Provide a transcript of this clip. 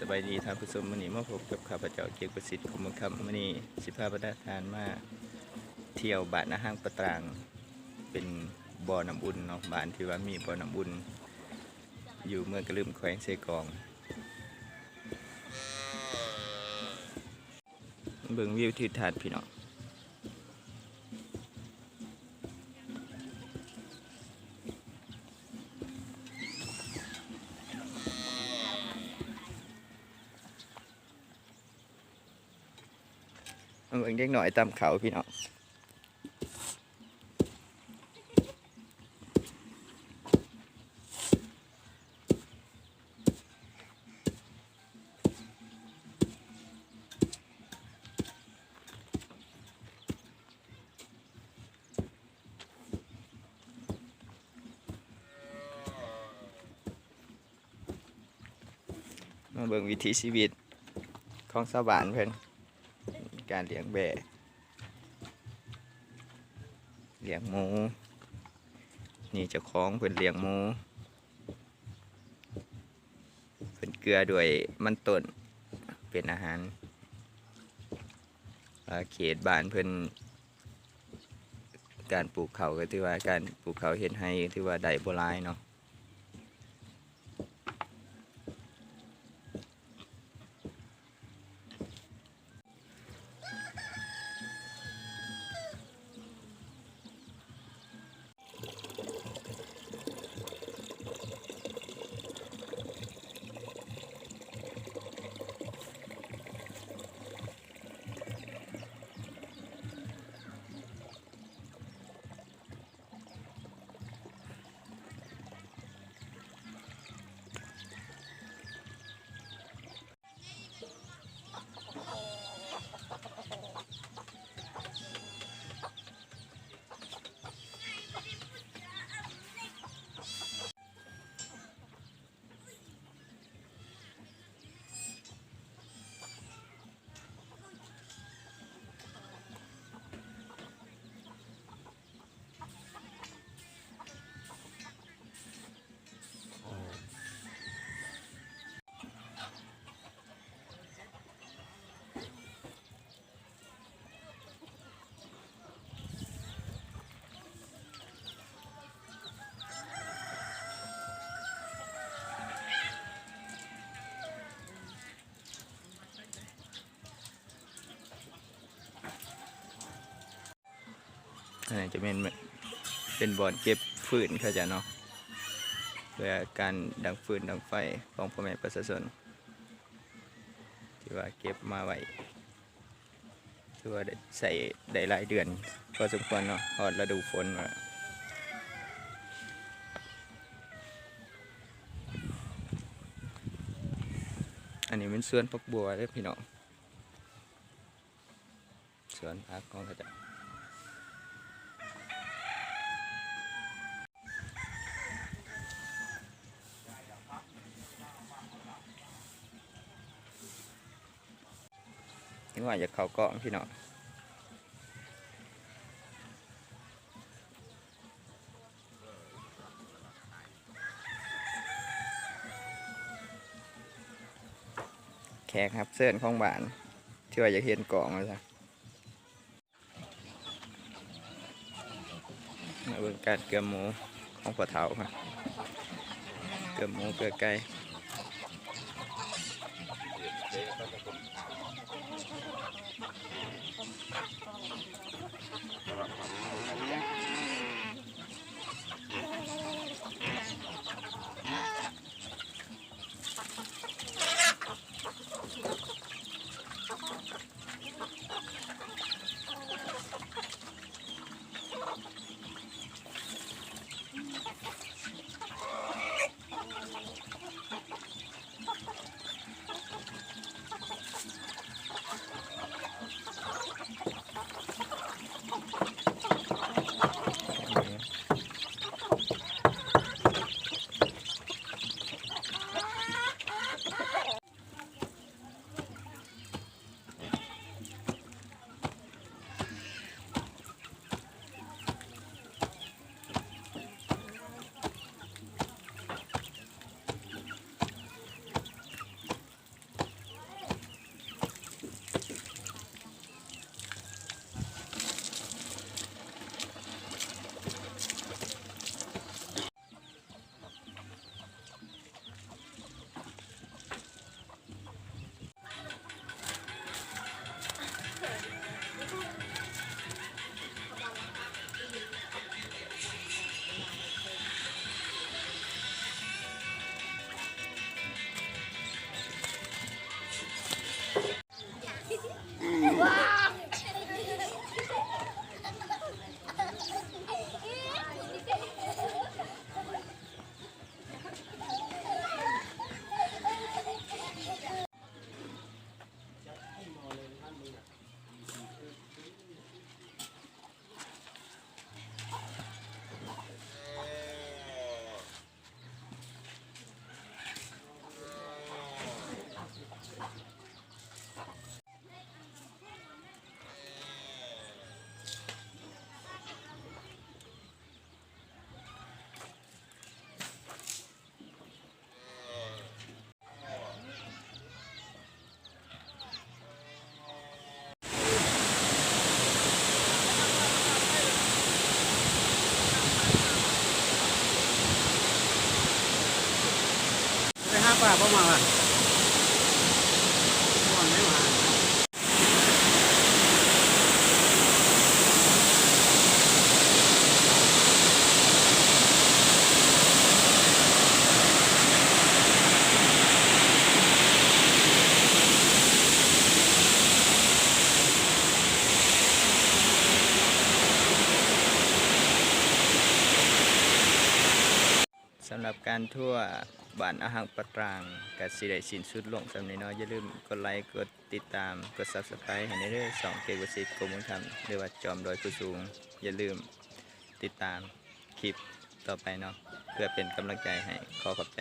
สบายดีท่านผู้ชมมื้อนี้มาพบกับข้าพเจ้าเกียรติประสิทธิ์คมคำมื้อนี้สิพาประธานมาเที่ยวบ้านอาหางปะตรางเป็นบ่อน้ำอุ่นเนาะบ้านที่ว่ามีบ่อน้ำอุ่นอยู่เมืองกระลืมแขวงเซกองเบิ่งวิวทิวทัศน์พี่น้องเบิ่งเด็กหน่อยตามเขาพี่น้องมาเบิ่งวิถีชีวิตของชาวบ้านเพิ่นการเลี้ยงแบะเลี้ยงหมูนี่เจ้าของเพิ่นเลี้ยงหมูเพิ่นเกลือด้วยมันต้นเป็นอาหารเขตบ้านเพิ่นการปลูกเขาก็ถือว่าการปลูกเขาเฮ็ดให้ถือว่าได้บ่หลายเนาะอันนี้จะเป็นบ่อนเก็บฟืนเขาจะเนาะเพื่อการดังฟืนดังไฟของพ่อแม่ประชาชนที่ว่าเก็บมาไว้ที่ว่าใส่ได้หลายเดือนพอสมควรเนาะพอฤดูฝนว่าอันนี้เป็นสวนพักบัวเด้อพี่น้องสวนพักของเขาจะนี่ว่าจะเข้าเกาะพี่น้องแขกครับเสื้อของบ้านที่ว่าจะเห็นกล่องเลยจ้ะมาเบิ่งการเกลือหมูของพ่อเฒ่าครับเกลือหมูเกลือไก่ ก็มาละก่อนไม่มาสำหรับการทั่วบ้านอาหังปะตรางกับสิได้สิ้นสุดลงสำนี้เนาะอย่าลืมกดไลค์กดติดตามกด Subscribe ให้ในเด้อ2เกกสิทธิ์กรมวัฒนธรรมหรือว่าจอมดอยผู้สูงอย่าลืมติดตามคลิปต่อไปเนาะเพื่อเป็นกำลังใจให้ขอขอบใจ